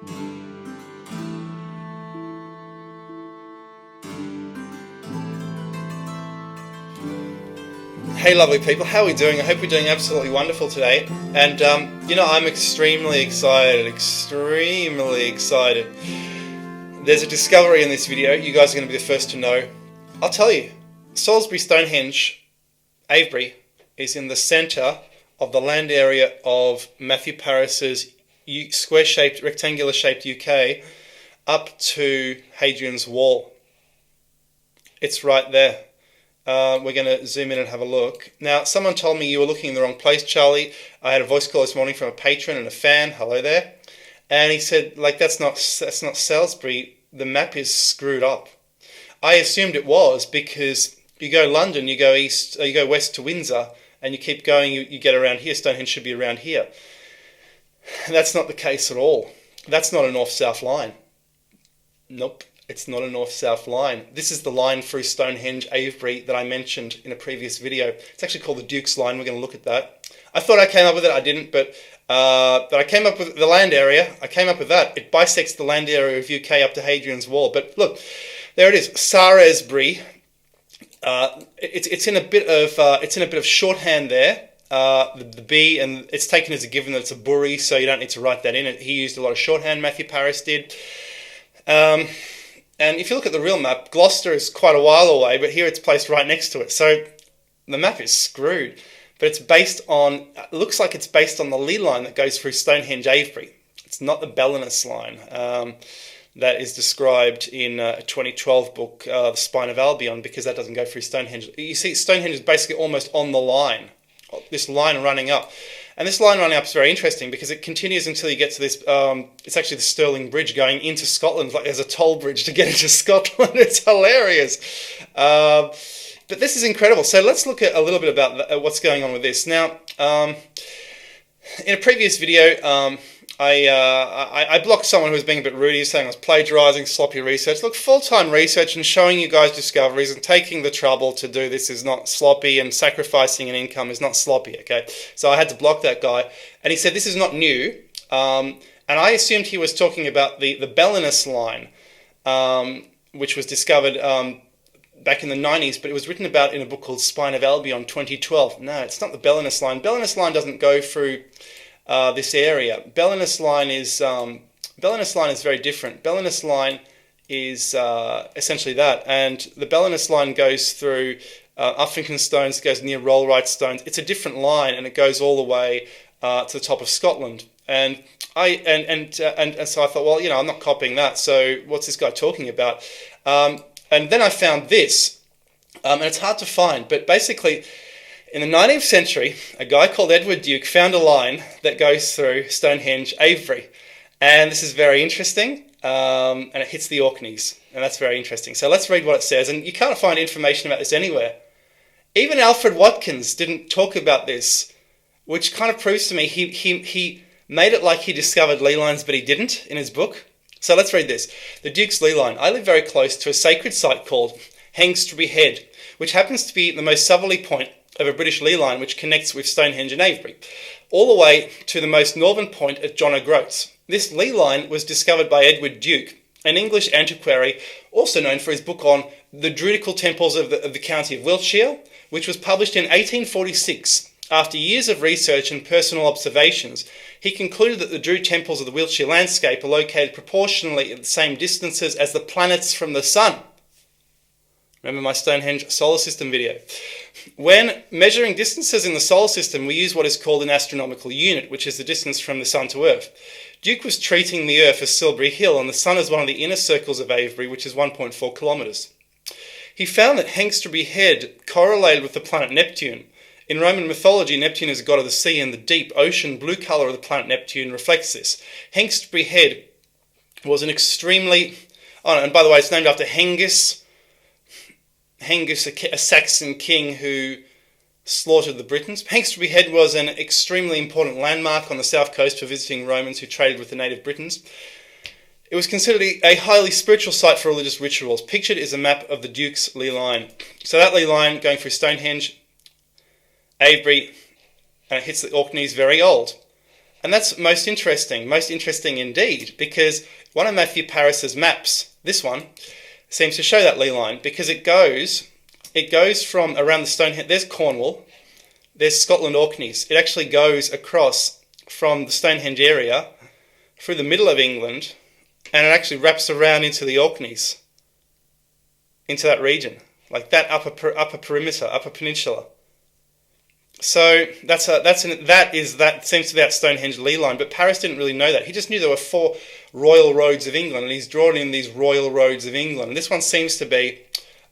Hey lovely people, how are we doing? I hope we're doing absolutely wonderful today. And I'm extremely excited. There's a discovery in this video. You guys are going to be the first to know. I'll tell you, Salisbury Stonehenge Avebury is in the centre of the land area of Matthew Paris's square-shaped, rectangular-shaped UK up to Hadrian's Wall. It's right there. We're going to zoom in and have a look. Now, someone told me you were looking in the wrong place, Charlie. I had a voice call this morning from a patron and a fan. Hello there. And he said, that's not Salisbury. The map is screwed up. I assumed it was because you go London, you go east, you go west to Windsor, and you keep going, you get around here. Stonehenge should be around here. That's not the case at all. That's not a north-south line. Nope. It's not a north-south line. This is the line through Stonehenge Avebury that I mentioned in a previous video. It's actually called the Duke's Line. We're going to look at that. I thought I came up with it. I didn't, but I came up with the land area. I came up with that. It bisects the land area of UK up to Hadrian's Wall. But look, there it is, Salisbury. It's in a bit of shorthand there. The B, and it's taken as a given that it's a bury, so you don't need to write that in. He used a lot of shorthand. Matthew Paris did. And if you look at the real map, Gloucester is quite a while away, but here it's placed right next to it. So the map is screwed. But it looks like it's based on the Lee line that goes through Stonehenge Avebury. It's not the Bellinus line that is described in a 2012 book, The Spine of Albion, because that doesn't go through Stonehenge. You see, Stonehenge is basically almost on the line, this line running up. And this line running up is very interesting because it continues until you get to this, it's actually the Stirling Bridge going into Scotland, like there's a toll bridge to get into Scotland. It's hilarious. But this is incredible. So let's look at a little bit about what's going on with this. Now, in a previous video, I blocked someone who was being a bit rude. He was saying I was plagiarising, sloppy research. Look, full-time research and showing you guys discoveries and taking the trouble to do this is not sloppy, and sacrificing an income is not sloppy, okay? So I had to block that guy. And he said this is not new. And I assumed he was talking about the Bellinus line, which was discovered back in the 90s, but it was written about in a book called Spine of Albion 2012. No, it's not the Bellinus line. Bellinus line doesn't go through this area. Bellinus line is very different. Bellinus line is essentially that, and the Bellinus line goes through Uffington Stones, goes near Rollright Stones. It's a different line, and it goes all the way to the top of Scotland. And so I thought, well, I'm not copying that. So what's this guy talking about? And then I found this, and it's hard to find, but basically, in the 19th century, a guy called Edward Duke found a line that goes through Stonehenge Avebury. And this is very interesting, and it hits the Orkneys, and that's very interesting. So let's read what it says, and you can't find information about this anywhere. Even Alfred Watkins didn't talk about this, which kind of proves to me he made it like he discovered ley lines, but he didn't in his book. So let's read this. The Duke's Ley Line. I live very close to a sacred site called Hengstreby Head, which happens to be the most southerly point of a British ley line which connects with Stonehenge and Avebury, all the way to the most northern point at John O'Groats. This ley line was discovered by Edward Duke, an English antiquary, also known for his book on the Druidical temples of the county of Wiltshire, which was published in 1846. After years of research and personal observations, he concluded that the Druid temples of the Wiltshire landscape are located proportionally at the same distances as the planets from the sun. Remember my Stonehenge solar system video. When measuring distances in the solar system, we use what is called an astronomical unit, which is the distance from the sun to Earth. Duke was treating the Earth as Silbury Hill and the sun as one of the inner circles of Avebury, which is 1.4 kilometres. He found that Hengstreby Head correlated with the planet Neptune. In Roman mythology, Neptune is a god of the sea, and the deep ocean blue colour of the planet Neptune reflects this. Hengstreby Head was an extremely... Oh, and by the way, it's named after Hengist, a Saxon king who slaughtered the Britons. Hengstreby Head was an extremely important landmark on the south coast for visiting Romans who traded with the native Britons. It was considered a highly spiritual site for religious rituals. Pictured is a map of the Duke's Ley Line. So that Ley Line going through Stonehenge, Avebury, and it hits the Orkneys, very old. And that's most interesting indeed, because one of Matthew Parris's maps, this one, seems to show that ley line, because it goes from around the Stonehenge. There's Cornwall, there's Scotland Orkneys. It actually goes across from the Stonehenge area through the middle of England, and it actually wraps around into the Orkneys, into that region, like that upper perimeter, upper peninsula. So that seems to be that Stonehenge ley line, but Paris didn't really know that. He just knew there were 4 royal roads of England, and he's drawn in these royal roads of England. And this one seems to be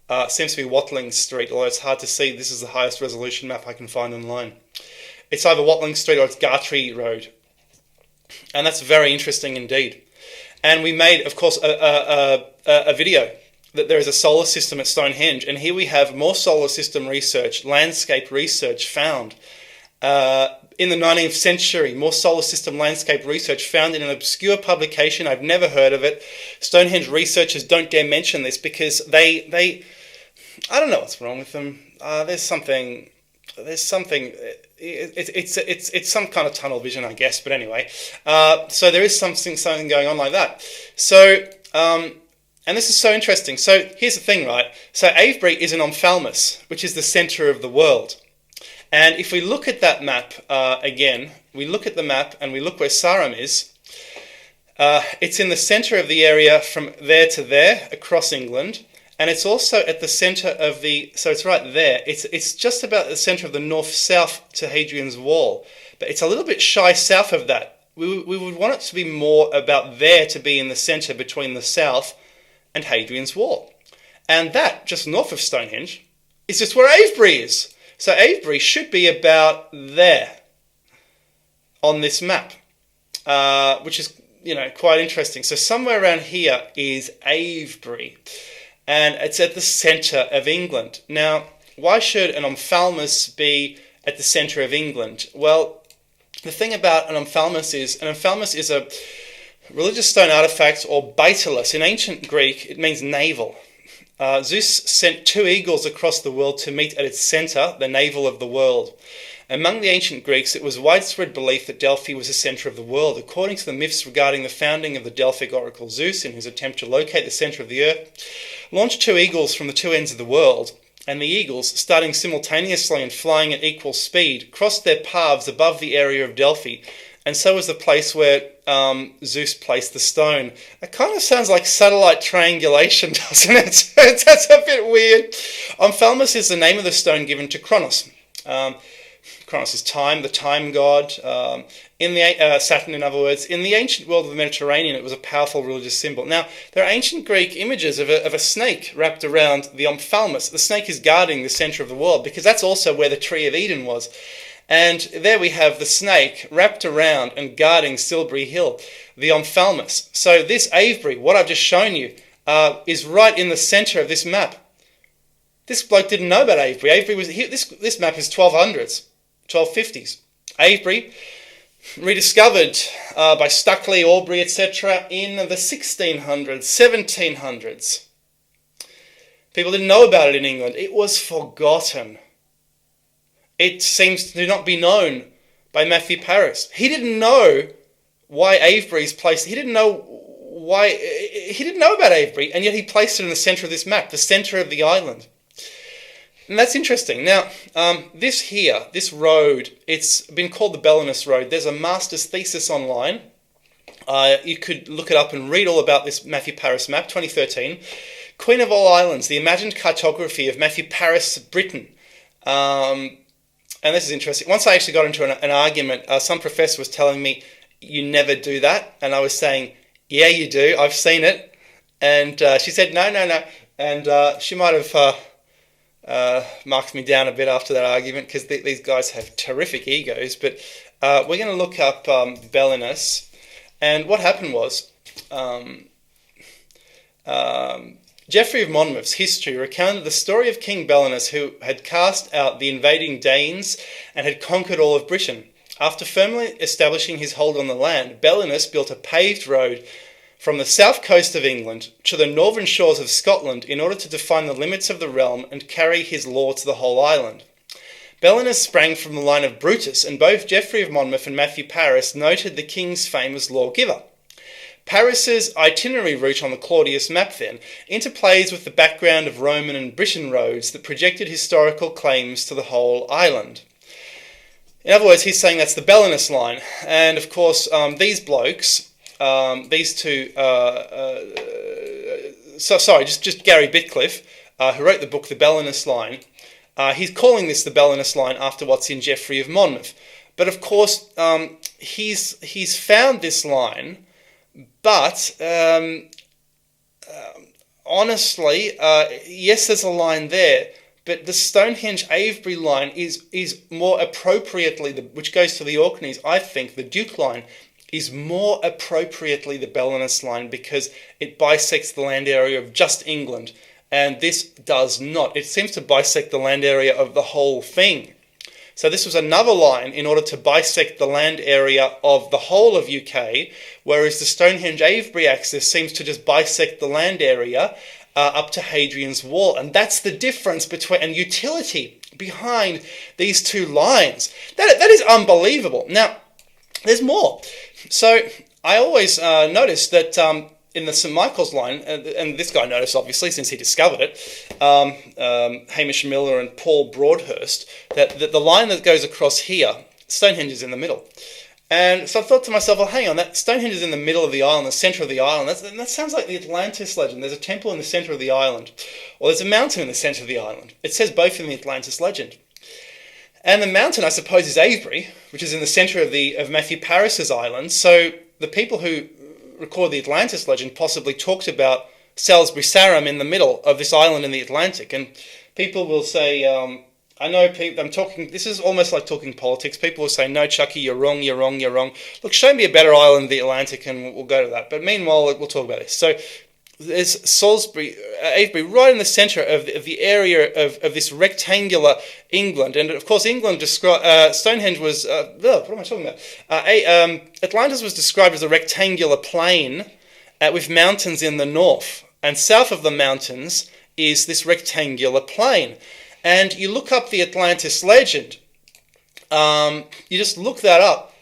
Watling Street, although it's hard to see. This is the highest resolution map I can find online. It's either Watling Street or it's Gartree Road, and that's very interesting indeed. And we made, of course, a video that there is a solar system at Stonehenge, and here we have more solar system research, landscape research found. In the 19th century, more solar system landscape research found in an obscure publication. I've never heard of it. Stonehenge researchers don't dare mention this because they I don't know what's wrong with them. There's something. It's some kind of tunnel vision, I guess. But anyway, so there is something going on like that. So. And this is so interesting. So here's the thing, right? So Avebury is an ophthalmos, which is the centre of the world. And if we look at that map again, we look at the map and we look where Sarum is. It's in the centre of the area from there to there across England. And it's also at the centre of the... So it's right there. It's just about the centre of the north-south to Hadrian's Wall. But it's a little bit shy south of that. We would want it to be more about there, to be in the centre between the south and Hadrian's Wall. And that, just north of Stonehenge, is just where Avebury is. So Avebury should be about there on this map, which is, quite interesting. So somewhere around here is Avebury, and it's at the centre of England. Now, why should an ophthalmos be at the centre of England? Well, the thing about an ophthalmos is a religious stone artifact, or baitulus. In ancient Greek, it means navel. Zeus sent 2 eagles across the world to meet at its centre, the navel of the world. Among the ancient Greeks, it was widespread belief that Delphi was the centre of the world. According to the myths regarding the founding of the Delphic oracle, Zeus, in his attempt to locate the centre of the earth, launched 2 eagles from the 2 ends of the world, and the eagles, starting simultaneously and flying at equal speed, crossed their paths above the area of Delphi, and so was the place where Zeus placed the stone. It kind of sounds like satellite triangulation, doesn't it? That's a bit weird. Ophthalmos is the name of the stone given to Kronos. Kronos is time, the time god. Saturn, in other words. In the ancient world of the Mediterranean, it was a powerful religious symbol. Now, there are ancient Greek images of a snake wrapped around the ophthalmos. The snake is guarding the centre of the world, because that's also where the Tree of Eden was. And there we have the snake wrapped around and guarding Silbury Hill, the ophthalmos. So this Avebury, what I've just shown you, is right in the centre of this map. This bloke didn't know about Avebury. Avebury was here. This map is 1200s, 1250s. Avebury, rediscovered by Stuckley, Aubrey, etc. in the 1600s, 1700s. People didn't know about it in England. It was forgotten. It seems to not be known by Matthew Parris. He didn't know why Avebury's placed. He didn't know about Avebury, and yet he placed it in the centre of this map, the centre of the island. And that's interesting. Now, this road, it's been called the Belinus Road. There's a master's thesis online. You could look it up and read all about this Matthew Parris map, 2013. Queen of All Islands, the imagined cartography of Matthew Parris, Britain. And this is interesting. Once I actually got into an argument, some professor was telling me, you never do that. And I was saying, yeah, you do. I've seen it. And she said, no. And she might have marked me down a bit after that argument, because these guys have terrific egos. But we're going to look up Belinus. And what happened was... Geoffrey of Monmouth's history recounted the story of King Belinus, who had cast out the invading Danes and had conquered all of Britain. After firmly establishing his hold on the land, Belinus built a paved road from the south coast of England to the northern shores of Scotland in order to define the limits of the realm and carry his law to the whole island. Belinus sprang from the line of Brutus, and both Geoffrey of Monmouth and Matthew Paris noted the king's fame as lawgiver. Paris's itinerary route on the Claudius map, then, interplays with the background of Roman and Briton roads that projected historical claims to the whole island. In other words, he's saying that's the Belinus line. And, of course, these blokes, these two... just Gary Bitcliffe, who wrote the book The Belinus Line, he's calling this the Belinus Line after what's in Geoffrey of Monmouth. But, of course, he's found this line... But, honestly, yes, there's a line there, but the Stonehenge Avebury line is more appropriately, which goes to the Orkneys, I think the Duke line is more appropriately the Belinus line because it bisects the land area of just England, and this does not. It seems to bisect the land area of the whole thing. So this was another line in order to bisect the land area of the whole of UK, whereas the Stonehenge Avebury axis seems to just bisect the land area up to Hadrian's Wall. And that's the difference between and utility behind these two lines. That is unbelievable. Now, there's more. So I always noticed that in the St. Michael's line, and this guy noticed obviously since he discovered it, Hamish Miller and Paul Broadhurst, that the line that goes across here, Stonehenge is in the middle. And so I thought to myself, well, hang on, that Stonehenge is in the middle of the island, the centre of the island. That sounds like the Atlantis legend. There's a temple in the centre of the island, or there's a mountain in the centre of the island. It says both in the Atlantis legend. And the mountain, I suppose, is Avebury, which is in the centre of Matthew Paris's island. So the people who record the Atlantis legend possibly talked about Salisbury Sarum in the middle of this island in the Atlantic. And people will say, I know people, this is almost like talking politics. People will say, no, Chucky, you're wrong, you're wrong, you're wrong. Look, show me a better island in the Atlantic and we'll go to that. But meanwhile, we'll talk about this. So there's Salisbury, Avebury, right in the centre of the area of this rectangular England. And of course, England Stonehenge was, what am I talking about? Atlantis was described as a rectangular plain with mountains in the north. And south of the mountains is this rectangular plain. And you look up the Atlantis legend, you just look that up.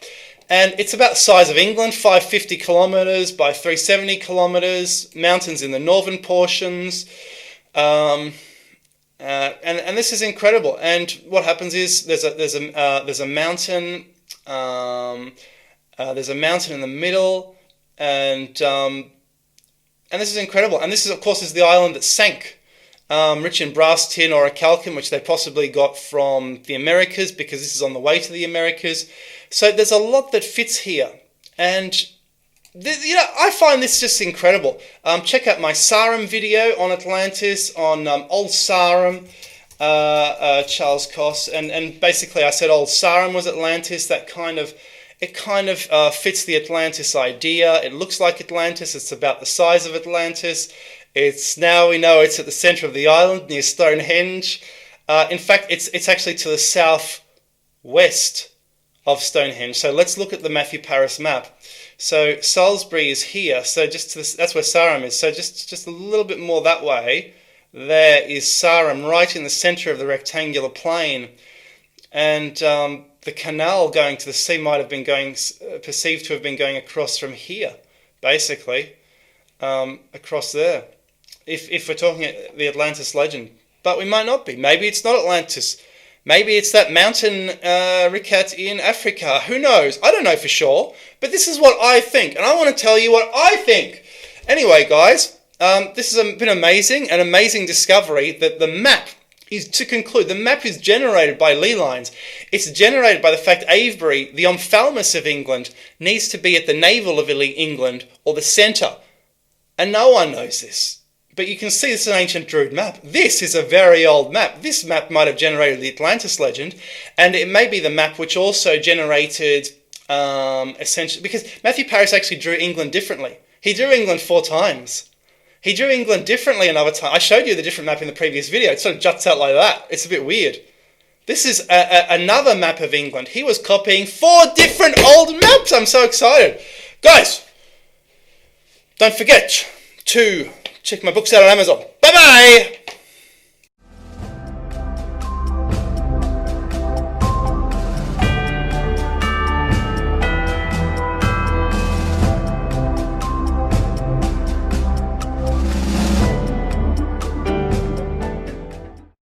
And it's about the size of England, 550 kilometres by 370 kilometres, mountains in the northern portions. And this is incredible. And what happens is there's a mountain, there's a mountain in the middle, and this is incredible. And this is, of course, is the island that sank, rich in brass, tin, orichalcum, which they possibly got from the Americas because this is on the way to the Americas. So there's a lot that fits here, and I find this just incredible. Check out my Sarum video on Atlantis, on Old Sarum, Charles Koss, and basically I said Old Sarum was Atlantis. It kind of fits the Atlantis idea. It looks like Atlantis. It's about the size of Atlantis. Now we know it's at the centre of the island near Stonehenge. In fact, it's actually to the southwest of Stonehenge. So let's look at the Matthew Paris map. So Salisbury is here. So that's where Sarum is. So just a little bit more that way. There is Sarum right in the centre of the rectangular plain. And the canal going to the sea might have been perceived to have been going across from here, basically, across there. If we're talking the Atlantis legend. But we might not be. Maybe it's not Atlantis. Maybe it's that mountain Rikat in Africa. Who knows? I don't know for sure. But this is what I think. And I want to tell you what I think. Anyway, guys, this has been amazing. An amazing discovery that the map is, to conclude, the map is generated by ley lines. It's generated by the fact Avebury, the ophthalmos of England, needs to be at the navel of England or the centre. And no one knows this. But you can see this is an ancient Druid map. This is a very old map. This map might have generated the Atlantis legend, and it may be the map which also generated, essentially, because Matthew Paris actually drew England differently. He drew England 4 times. He drew England differently another time. I showed you the different map in the previous video. It sort of juts out like that. It's a bit weird. This is another map of England. He was copying 4 different old maps. I'm so excited. Guys, don't forget to check my books out on Amazon. Bye-bye!